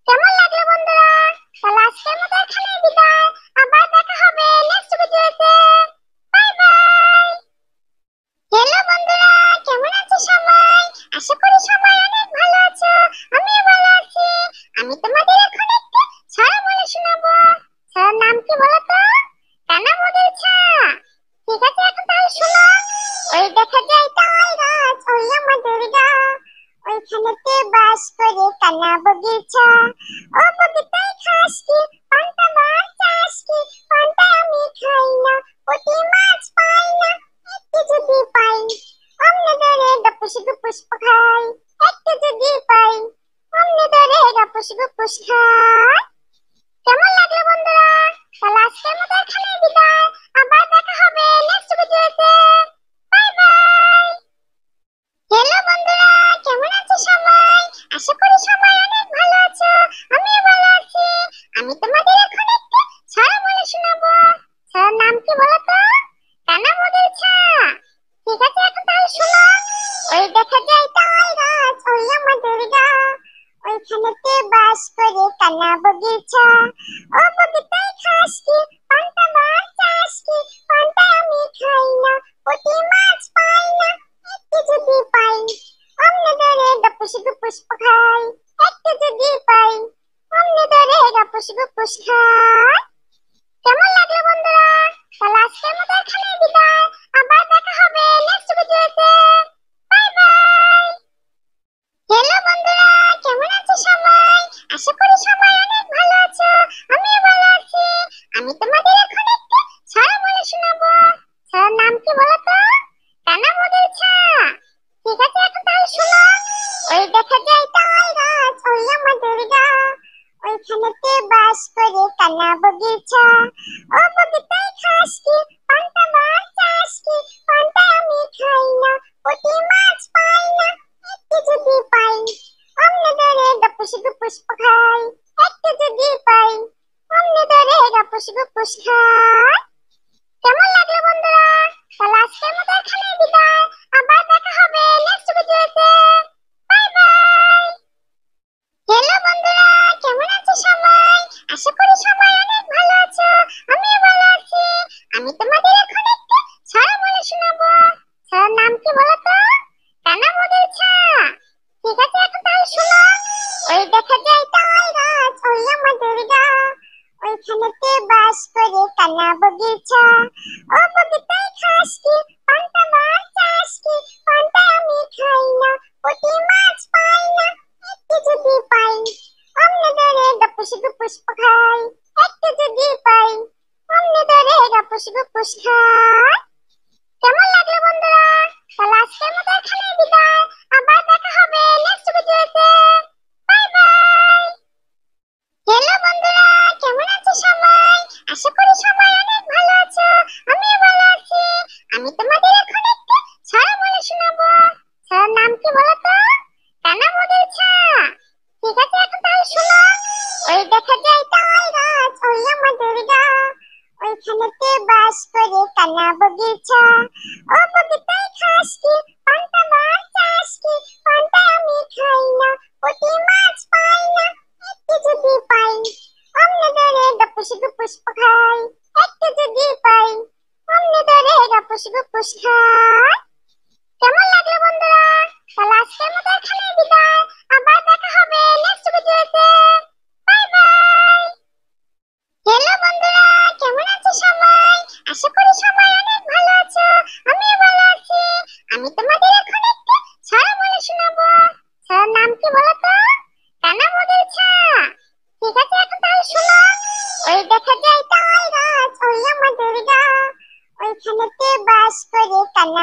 কেমন লাগলো বন্ধুরা? তাহলে আজকের মতো এখানেই বিদায়। আবার দেখা হবে নেক্সট ভিডিওতে। Bye bye. হ্যালো বন্ধুরা, কেমন আছো সবাই? আশা করি সবাই অনেক ভালো আছো। আমিও ভালো আছি। আমি তোমাদের এখন একটি ছড়া বলে শোনাবো। ছড়ার নাম কি বলো তো? কানা বগির ছা। ঠিক আছে, এখন তাহলে শোনো। ওই দেখা যায় তাল গাছ, ওই আমাদের গা, ওইখানেতে বাস করে কানা বগির ছা। ও বগিটাই খাস কি, পান্তা মাছ চাষ কি, পান্তা আমি খাই না, পুঁটি মাছ পাই না, একটু যদি পাই অমনে ধরে গপুস গপুস খাই, একটু যদি পাই অমনে ধরে গপুস গপুস খাই। কেমন লাগলো বন্ধুরা? তাহলে আজকের মতো এখানেই বিদায়। আবার দেখা হবে নেক্সট ভিডিওতে। Bye bye. হ্যালো বন্ধুরা, কেমন আছো সবাই? আশা করি সবাই অনেক ভালো আছো। আমিও ভালো আছি। আমি তোমাদের এখন একটি ছড়া বলে শোনাবো। ছড়ার নাম কি বলো তো? কানা বগির ছা। ঠিক আছে, এখন তাহলে শোনো। ওই দেখা যায় তাল গাছ, ওই আমাদের গা, ওইখানেতে বাস করে কানা বগির ছা। ও বগিটাই খাস কি, পান্তা মাছ চাষ কি, পান্তা আমি খাই না, পুঁটি মাছ পাই না, একটু যদি পাই অমনে ধরে গপুস গপুস খাই, একটু যদি পাই অমনে ধরে গপুস গপুস খাই। কেমন লাগলো বন্ধুরা? তাহলে আজকের মতো এখানেই বিদায়। আবার দেখা হবে নেক্সট ভিডিওতে। Bye bye. হ্যালো বন্ধুরা, কেমন আছো সবাই? আশা করি সবাই অনেক ভালো আছো। আমিও ভালো আছি। আমি তোমাদের এখন একটি ছড়া বলে শোনাবো। ছড়ার নাম কি বলো তো? কানা বগির ছা। ঠিক আছে, এখন তাহলে শোনো। ওই দেখা যায় তাল গাছ, ওই আমাদের গা, ওইখানেতে বাস করে কানা বগির ছা। ও বগিটাই খাস কি, পান্তা মাছ চাষ কি, পান্তা আমি খাই না, পুঁটি মাছ পাই না, একটু যদি পাই অমনে ধরে গপুস গপুস খাই, একটু যদি পাই অমনে ধরে গপুস গপুস খাই। কেমন লাগলো বন্ধুরা? তাহলে আজকের মতো এখানেই বিদায়। আবার দেখা হবে নেক্সট ভিডিওতে। Bye bye. হ্যালো বন্ধুরা, কেমন আছো সবাই? আশা করি সবাই অনেক ভালো আছো। আমিও ভালো আছি। আমি তোমাদের এখন একটি ছড়া বলে শোনাবো। ছড়ার নাম কি বলো তো? কানা বগির ছা। ঠিক আছে, এখন তাহলে শোনো। ওই দেখা যায় তাল গাছ, ওই আমাদের গা, ওইখানেতে বাস করে কানা বগির ছা। ও বগিটাই খাস কি, পান্তা মাছ চাষ কি, পান্তা আমি খাই না, পুঁটি মাছ পাই না, একটু যদি পাই অমনে ধরে গপুস গপুস খাই, একটু যদি পাই অমনে ধরে গপুস গপুস খাই। কেমন লাগলো বন্ধুরা? তাহলে আজকের মতো এখানেই বিদায়। আবার দেখা হবে নেক্সট ভিডিওতে। Bye bye. হ্যালো বন্ধুরা, কেমন আছো সবাই? আশা করি সবাই অনেক ভালো আছো। আমিও ভালো আছি। আমি তোমাদের এখন একটি ছড়া বলে শোনাবো। ছড়ার নাম কি বলো তো? কানা বগির ছা। ঠিক আছে, এখন তাহলে শোনো। ওই দেখা যায় তাল গাছ, ওই আমাদের গা, ওইখানেতে বাস করে কানা বগির ছা। ও বগিটাই খাস কি, পান্তা মাছ চাষ কি, পান্তা আমি খাই না, পুঁটি মাছ পাই না, একটু যদি পাই অমনে ধরে গপুস গপুস খাই, একটু যদি পাই অমনে ধরে গপুস গপুস খাই। কেমন লাগলো বন্ধুরা? তাহলে আজকের মতো এখানেই বিদায়। আবার দেখা হবে নেক্সট ভিডিওতে। Bye bye. হ্যালো বন্ধুরা, কেমন আছো সবাই? আশা করি সবাই অনেক ভালো আছো। আমিও ভালো আছি। আমি তোমাদের এখন একটি ছড়া বলে শোনাবো। ছড়ার নাম কি বলো তো? কানা বগির ছা। ঠিক আছে, এখন তাহলে শোনো। ওই দেখা যায় তাল গাছ, ওই আমাদের গা, ওইখানেতে বাস করে কানা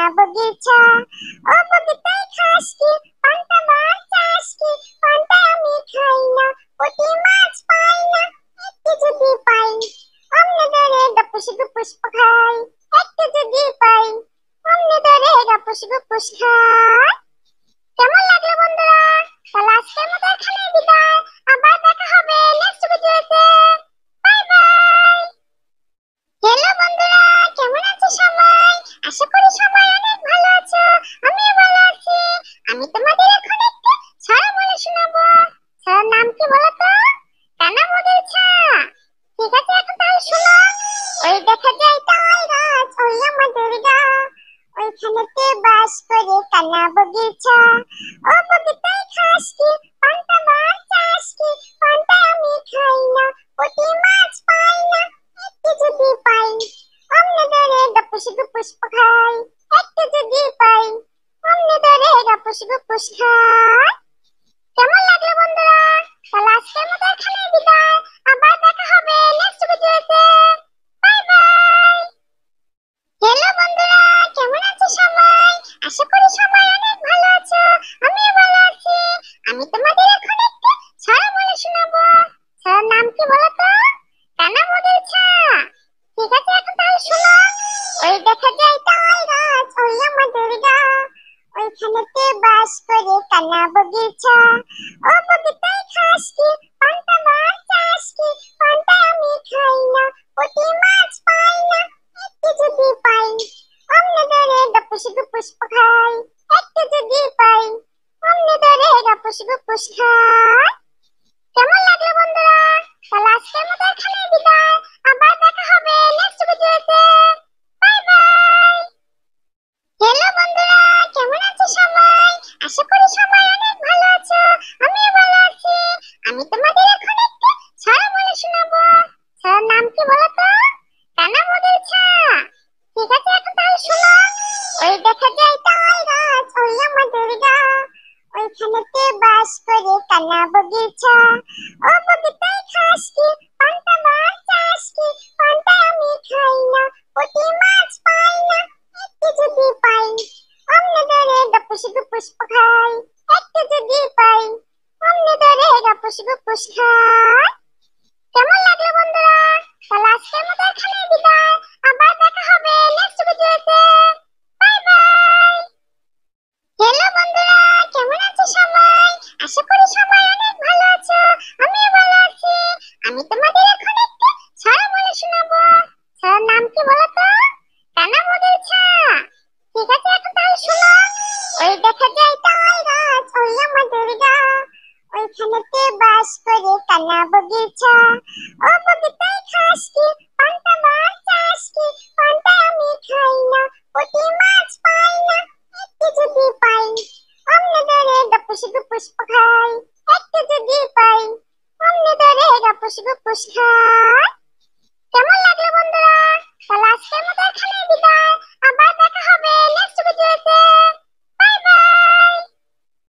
তোমাদের এখন একটি ছড়া বলে শোনাবো। ছড়ার নাম কি বলো তো? কানা বগির ছা। ঠিক আছে, এখন তাহলে শোনো। ওই দেখা যায় তাল গাছ, ওই আমাদের গা, ওইখানেতে বাস করে কানা বগির ছা। ও বগিটাই খাস কি, পান্তা মাছ চাষ কি, পান্তা আমি খাই না, পুঁটি মাছ পাই না, একটু যদি পাই অমনে ধরে গপুস গপুস খাই, একটু যদি পাই অমনে ধরে গপুস গপুস খাই। কেমন লাগলো বন্ধুরা? তাহলে আজকের মতো এখানেই বিদায়। আবার দেখা হবে নেক্সট ভিডিওতে। Bye bye. হ্যালো বন্ধুরা, কেমন আছো সবাই? আশা করি সবাই অনেক ভালো আছো। আমিও ভালো আছি। আমি তোমাদের এখন একটি ছড়া বলে শোনাবো। ছড়ার নাম কি বলো তো? কানা বগির ছা। ঠিক আছে, এখন তাহলে শোনো। ওই দেখা যায় তাল গাছ, ওই আমাদের গা, ওইখানেতে বাস করে কানা বগির ছা। ও বগিটাই খাস কি, পান্তা মাছ চাষ কি, পান্তা আমি খাই না, পুঁটি মাছ পাই না, একটু যদি পাই অমনে ধরে গপুস গপুস খাই, একটু যদি পাই অমনে ধরে গপুস গপুস খাই।